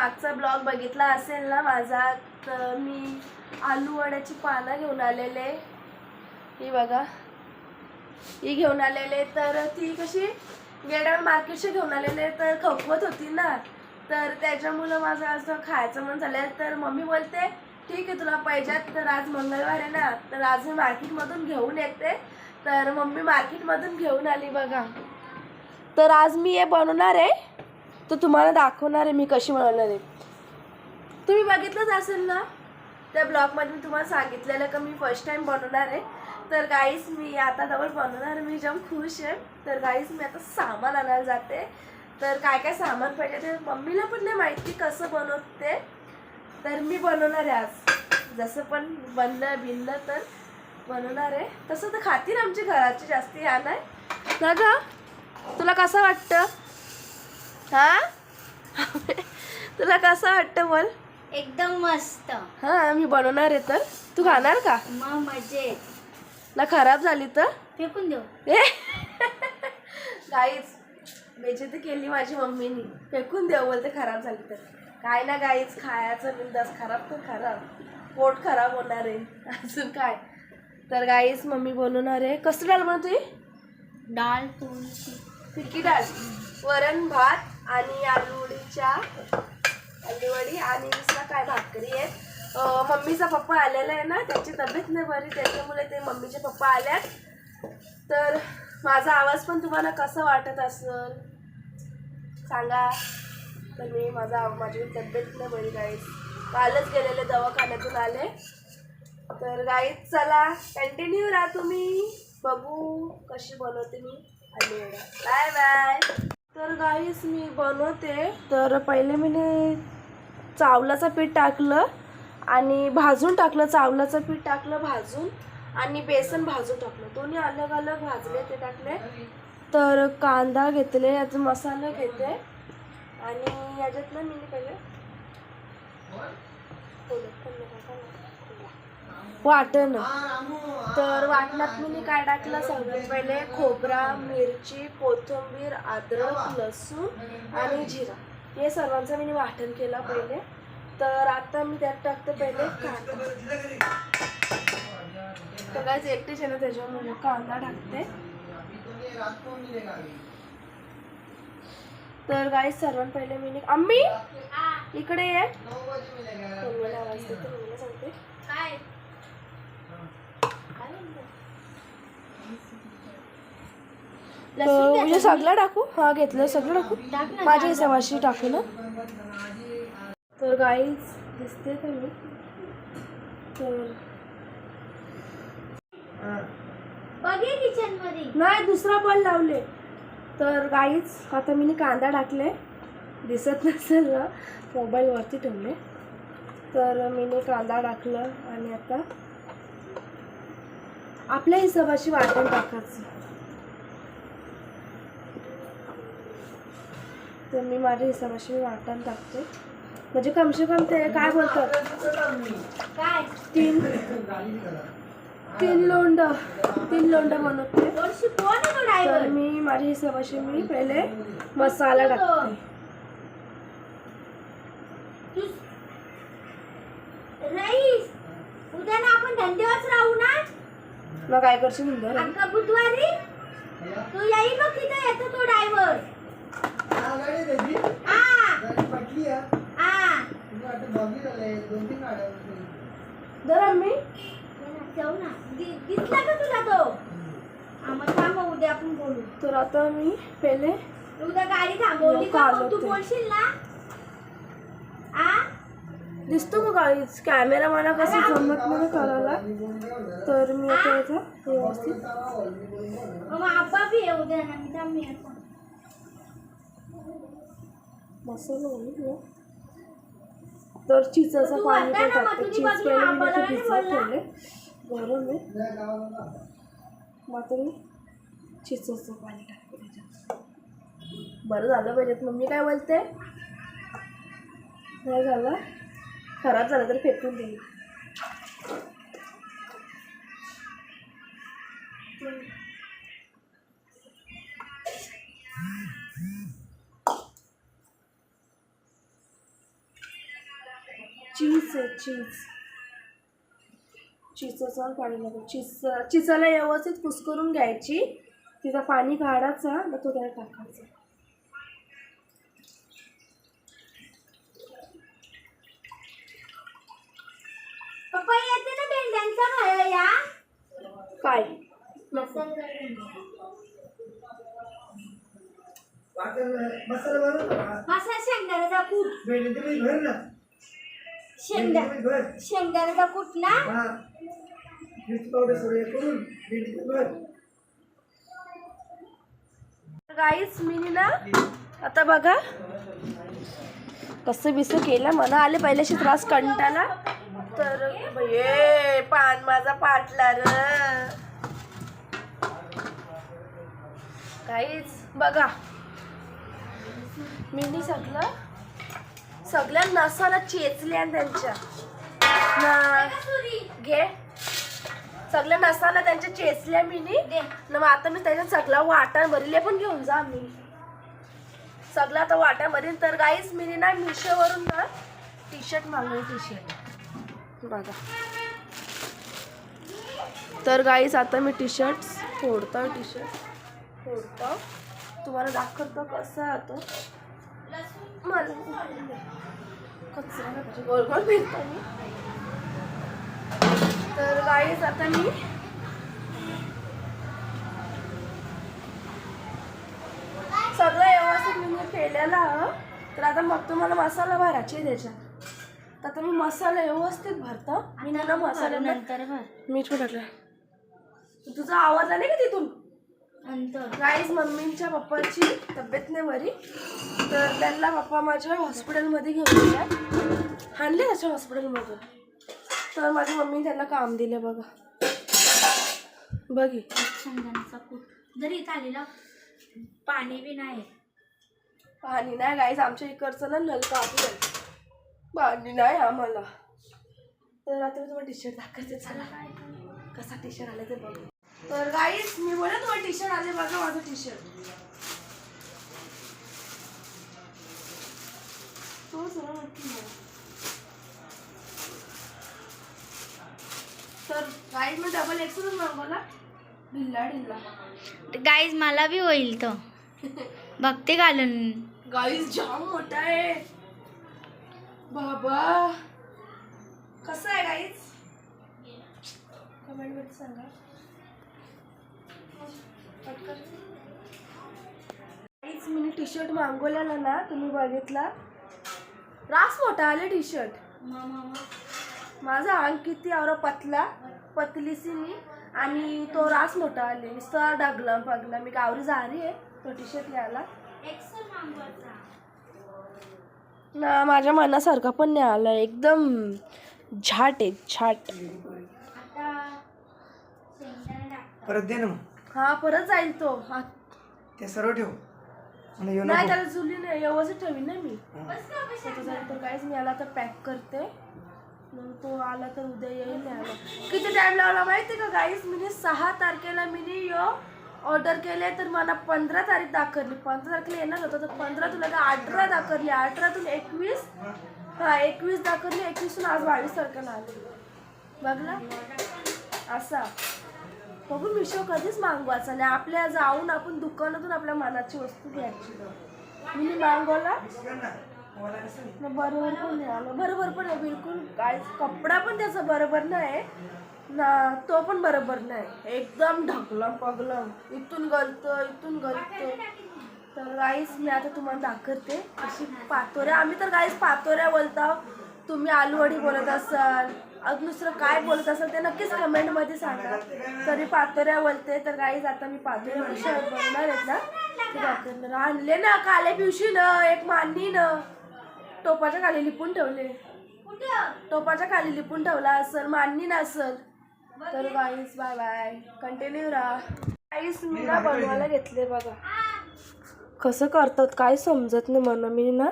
मागचा ब्लॉग बघितला असेल ना माझा, तर मी आलू वड्याची पानं घेऊन आलेले. ही बघा, ही घेऊन आलेले. तर ती कशी गेल्यावर मार्केटशी घेऊन आलेले, तर खपवत होती ना, तर त्याच्यामुळं माझं असं खायचं मन झालं. तर मम्मी बोलते ठीक आहे तुला पाहिजेत, तर आज मंगळवार आहे ना, तर आज मी मार्केटमधून घेऊन येते. तर मम्मी मार्केटमधून घेऊन आली बघा. तर आज मी हे बनवणार आहे, तर तुम्हाला दाखवणार आहे मी कशी बनवणार आहे. तुम्ही बघितलंच असेल ना त्या ब्लॉगमध्ये, मी तुम्हाला सांगितलेलं का मी फर्स्ट टाइम बनवणार आहे. तर गाईस मी आता डबल बनवणार, मी जाम खुश आहे. तर गाईस मी आता सामान आणायला जाते. तर काय काय सामान पाहिजे ते मम्मीला पण नाही माहिती कसं बनवते, तर मी बनवणार आहे आज. जसं पण बनलं तर बनवणार आहे. तसं तर खातील आमच्या घराची जास्ती या नाही ना ग. तुला कसं वाटतं? तुला कसं वाटतं बोल? एकदम मस्त. हा मी बनवणार आहे. तर तू खाणार का? मग मजेत. ना खराब झाली तर फेकून देऊ. गाईच बेइज्जती केली माझी मम्मीनी. फेकून देऊ बोलते खराब झाली तर. काय ना गाईच, खायचं बिंदास. खराब तर खराब, पोट खराब होणार आहे अजून काय. तर गाईच मम्मी बनवणार आहे. कसं डाळ बनवते? डाळ तुळशी फिरकी डाळ, वरण भात आणि आलूवडीच्या आलूवडी आणि दुसरा काय भाकरी आहेत. मम्मीचा पप्पा आलेला आहे ना, त्याची तब्येत नाही बरी, त्याच्यामुळे ते मम्मीचे पप्पा आल्यात. तर माझा आवाज पण तुम्हाला कसं वाटत असेल सांगा. तर माझी तब्येत नाही बरी गाईस, कालच गेलेले दवाखान्यातून आले. तर गाईस चला कंटिन्यू राहा तुम्ही, बघू कशी बनवते मी आलूवडा. Bye bye. तर गाईस मी बनवते. तर पहिले मी चावलाचं पीठ टाकलं आणि भाजून टाकलं. चावलाचं पीठ टाकलं भाजून आणि बेसन भाजून टाकलं. दोन्ही अलग अलग भाजले ते टाकले. तर कांदा घेतले, याचा मसाला घेते आणि याच्यातलं मी पहिले वाटण. तर वाटणात मी काय टाकलं सगळ्यात पहिले खोबरा, मिरची, कोथिंबीर, अद्रक, लसूण आणि जिरा, हे सर्वांचं मी वाटण केलं पहिले. तर आता मी त्यात टाकते पहिले कांदा. तर काय एकटेच आहे ना त्याच्यामुळे कांदा टाकते. तर गाई सर्वांत पहिले मी आम्ही इकडे ये मम्मीला आवाज देते, मम्मीला सांगते काय म्हणजे सगळं टाकू. हा घेतलं सगळं टाकू, माझ्या हिशोबाशी टाकू ना. तर गाईज दिसते का मी? तर बघे किचन मध्ये नाही, दुसरा बल लावले. तर गाईज आता मी कांदा टाकले, दिसत नसेल ना मोबाईलवरती ठेवले. तर मी कांदा टाकलं आणि आता आपल्या हिशोबाशी वाटण टाकायचं. तर मी माझ्या हिशोबाशी वाटण टाकते, म्हणजे कमसे कम ते काय बोलतात काय तीन लोंड बनवते. तर मी माझ्या हिशोबाशी मी पहिले मसाला टाकते. रईस, उद्या ना आपण धंद्यावर राहू ना. मग काय करशील नंतर? अक्का बुधवारी तू येई बघ तिथे येतो तो ड्रायव्हर. जरा मी जाऊ ना. दिसला का तुला तो? मग थांब, उद्या आपण बोलू. तर आता मी पहिले उद्या गाडी थांबवली का मग तू बोलशील ना. दिसतो का गाईच? कॅमेरा मला कसं जमत नाही करायला. तर मी आता याचा व्यवस्थित मग आब्बा बी आहे उद्या ना. मी थांब, मी आता मसाला घालून. तर चिचाचं पाणी पण टाकते. चीज पहिले मी इथे भिजवत ठेवले, गरम आहे. मग आता मी चिचाचं पाणी टाकते त्याच्यात. बरं झालं पाहिजेत. मम्मी काय बोलते? नाही झालं, खराब झालं तर फेकून देईल. चीज आहे चीजचं पाणी लागेल. चिचाला व्यवस्थित कुस्करून घ्यायची, तिचं पाणी काढायचा, मग तो त्याला टाकायचा. पप्पा येते ना भेंड्यांचा खायला. काय मसाला शेंगदाण्याचा कूट. शेंगदाण्याचा कूट ना. गाईस मी ना आता बघा कसं बिसं केलं. मला आले पहिल्याशी त्रास कंटाला, तर ये पान माझा पाटला र. काहीच बघा मी सगळ्या नसाला चेचल्या त्यांच्या ना. घे सगळ्या नसाला त्यांच्या चेचल्या मिनी ना. मग आता मी त्याच्यात सगळा वाटण भरले, पण घेऊन जा मी सगळा आता वाटण भरीन. तर गाईस मी ना मिशोवरून ना टी शर्ट मागवले. टी शर्ट बघा. तर गाईस आता मी टी शर्ट फोडतो तुम्हाला दाखवतो कसं आहे. मला कचरा गोल गोल फिरतो मी. तर गाईस आता मी सगळं व्यवस्थित मी केलेलं. तर आता मग तुम्हाला मसाला भरायचे त्याच्यात. तर आता मी मसाला व्यवस्थित भरतो. मी ना मसाला नंतर मीठ पण टाकलं. तुझा आवाज आला का तिथून? नंतर गाईज मम्मींच्या पप्पाची तब्येत नाही बरी, तर त्यांना पप्पा माझ्या हॉस्पिटलमध्ये घेऊन गेल्या. आणले त्याच्या हॉस्पिटलमधून. तर माझी मम्मी त्यांना काम दिले बघा. बघी शेंगदाण्याचा कूट जरी आलेला. पाणी बी नाही. पाणी नाही गाईज, आमच्या इकडचं ना नल काढून पाणी नाही आम्हाला. तर आता मी तुम्हाला टी शर्ट दाखवते. चला कसा टी शर्ट आला ते बघू. तर गाईज मी बोला तुम्हाला टी शर्ट आले बघा. माझं टी शर्ट तर गाईज मी डबल एक्सेल मागवला. ढिल्ला गाईज मला बी होईल तो. बघते घालून. गाईज जाम मोठा आहे बाबा. कसं आहे गाईज कमेंट मध्ये सांगा. गाईज मी टी शर्ट मागवलेला ना, तुम्ही बघितला रास मोठा आले टी शर्ट. माझा अंग किती और पतलीसी मी, आणि तो रास मोठा आले. नुसता पगला मी गावरी जारी आहे. तो टी शर्ट यायला ना माझ्या मनासारखा पण नाही आला. एकदम झाट आहे झाट. परत दे ना. हा परत जाईल तो. हा ते सर्व ठेव. नाही त्याला जुली नाही व्यवस्थित ठेवी ना मी. तर काहीच मी आला तर पॅक करते. मग तो आला तर उद्या येईल. नाही आला किती टाइम लावला माहिती का गाईस. मी 6 तारखेला मी ऑर्डर केले, तर मला 15 तारीख दाखवली. 15 तारखेला येणार होतं, तर 15 तुला 18 दाखवली. 18तून 21 21 दाखवली. 21तून आज 22 तारखेला आली. बघला असा. बघू मिशो कधीच मागवायचा नाही. आपल्या जाऊन आपण दुकानातून आपल्या मनाची वस्तू घ्यायची. मी मागवला बरोबर पण नाही आलं. बरोबर पण आहे बिलकुल. काय कपडा पण त्याचा बरोबर नाही ना. तो पण बरोबर नाही. एकदम ढकलम पगलम. इथून गलतो. तर गाईस मी आता तुम्हाला दाखवते अशी पातोऱ्या. आम्ही तर गाईस पातोऱ्या बोलतो. तुम्ही आलूवडी बोलत असाल, दुसरं काय बोलत असाल ते नक्कीच कमेंटमध्ये सांगा. तरी पातोऱ्या बोलते. तर गाईस आता मी पातोऱ्या कशा बनवणार आहेत ना ते दाखवणार. आणले ना काले पिवशी न एक मांनी न टोपाच्या खाली लिपून ठेवले. टोपाच्या खाली लिपून ठेवला असेल, मांनी नसल. तर गाईस बाय बाय. कंटिन्यू राहा. गाईस मी ना बनवायला घेतले बघा. कसं करतात काय समजत नाही मला. मी ना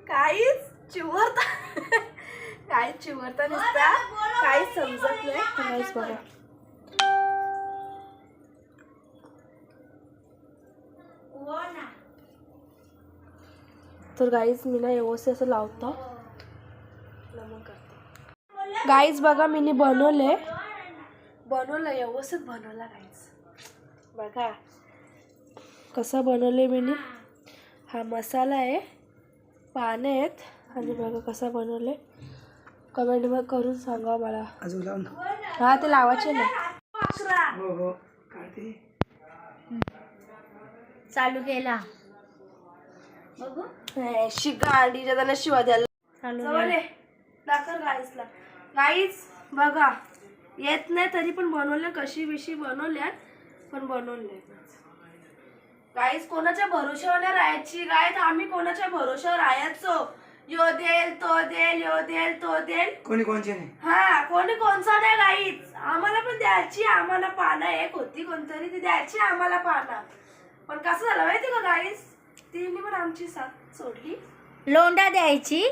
काहीच चिवरता नसता. काहीच समजत नाही. काहीच बघा तर गाईज मी ना व्यवस्थित असं लावतो. गाईज बघा मी बनवलं व्यवस्थित बनवला गाईज. बघा कसं बनवले मी. हा मसाला आहे, पाने आहेत आणि बघा कसा बनवले. कमेंट मग करून सांगा मला. अजून लाव ना. हा ते लावायचे ना. हो हो काढते. चालू केला बघू. गाडीच्या त्यांना शिवा द्यायला चालू जवळ दाखल गाईसला. गाईस बघा येत नाही तरी पण बनवले, कशी बिशी बनवल्यात पण बनवले. गाईस कोणाच्या भरोश्यावर नाही राहायची गाईस. आम्ही कोणाच्या भरोश्यावर राहायचो. यो देल तो देल, यो देल तो देल. कोणी कोणचे नाही. हा कोणी कोणचा नाही गाईच. आम्हाला पण द्यायची. आम्हाला पानं एक होती कोणतरी ती द्यायची आम्हाला पानं. पण कसं झालं माहिती का गाईस, तिने पण आमची साथ सोडली. लोंढा द्यायची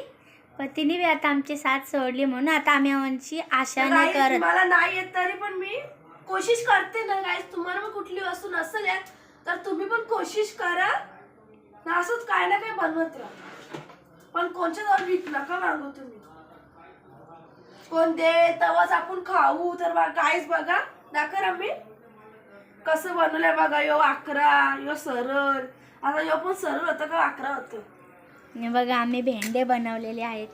पण तिने बी आता आमची साथ सोडली म्हणून आता आम्ही आमची आशा नाही गाईस करत. मला नाही येत तरी पण मी कोशिश करते ना गाईस. तुम्हाला पण कुठली वस्तू नसेल येत तर तुम्ही पण कोशिश करा ना, असंच काय ना काय बनवत राहा. पण कोणच्या जवळ भीक नका मागू तुम्ही. कोण दे तेव्हाच आपण खाऊ. तर गाईस बघा दाखर आम्ही कसं बनवलंय बघा. यो 11, यो सरळ. आता यो पण सरळ होतं का 11 होतं. आणि बघा आम्ही भेंडे बनवलेले आहेत.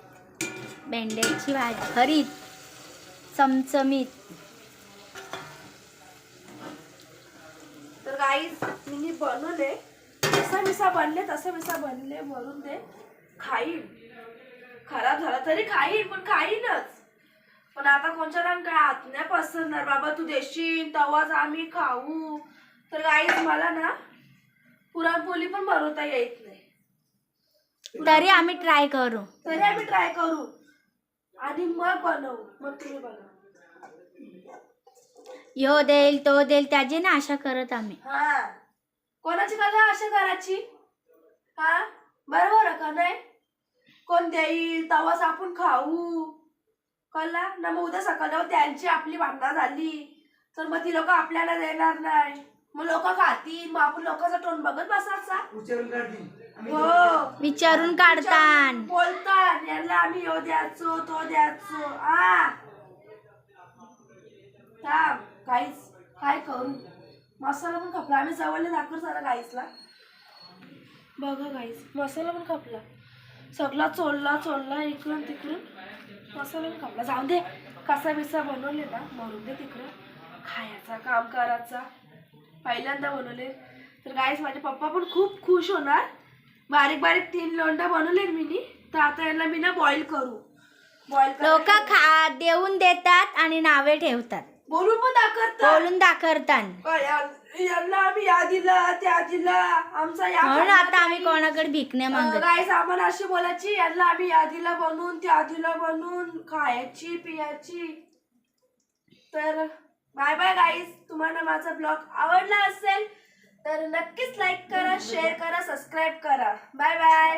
भेंड्याची भाजी भरीत चमचमीत. तर गाईस मी बनवले जसा मिसा बनले तसं मिसा बनले. भरून दे खाईन. खराब झाला तरी खाईन पण खाईनच. पण आता कोणच्या रंग काय हात नाही पसरणार. बाबा तू देशील तेव्हाच आम्ही खाऊ. तर गाईस मला ना पुरणपोळी पण बनवता येत नाही. तरी आम्ही ट्राय करू. आणि मग बनवू. मग तुम्ही बघा. यो देईल तो देईल त्याची ना आशा करत आम्ही. हा कोणाची कला आशा करायची. हा बरोबर आहे का नाही. कोण देईल तेव्हाच आपण खाऊ. कळला ना. मग उद्या सकाळी त्यांची आपली भांडणं झाली तर मग ती लोक आपल्याला देणार नाही. मग लोक खातील. मग आपण लोकांचा तोंड बघत बसायचा. हो विचारून काढतात. बोलतात यांना आम्ही यो द्यायचो तो द्यायचो. थांब काहीच काय करू. मसाला पण खपला. आम्ही जवळले दाखवू सारा गाईसला. बघा गाईस मसाला पण खपला. सगळा चोलला इकडून तिकडून. मसाला पण खपला. जाऊ दे कसा बिसा बनवले ना मरून दे तिकडं. खायचा काम करायचा. पहिल्यांदा बनवले तर गाईस माझे पप्पा पण खूप खुश होणार. बारीक 3 लोंढा बनवले मी. तर आता यांना मी ना बॉईल करू. लोक खा देऊन देतात आणि नावे ठेवतात. बोलून पण दाखवतात. बोलून दाखवतात. यांना आम्ही या दिला त्या दिला आमचा या. म्हणून आता आम्ही कोणाकडे भीक नाही मागत. गाईस आम्हाला अशी बोलायची यांना आम्ही या दिला बनवून त्या दिला बनवून खायची पियाची. तर बाय बाय गाईस. तुम्हाला माझा ब्लॉग आवडला असेल तर नक्कीच लाईक करा, शेअर करा, सबस्क्राईब करा. Bye bye.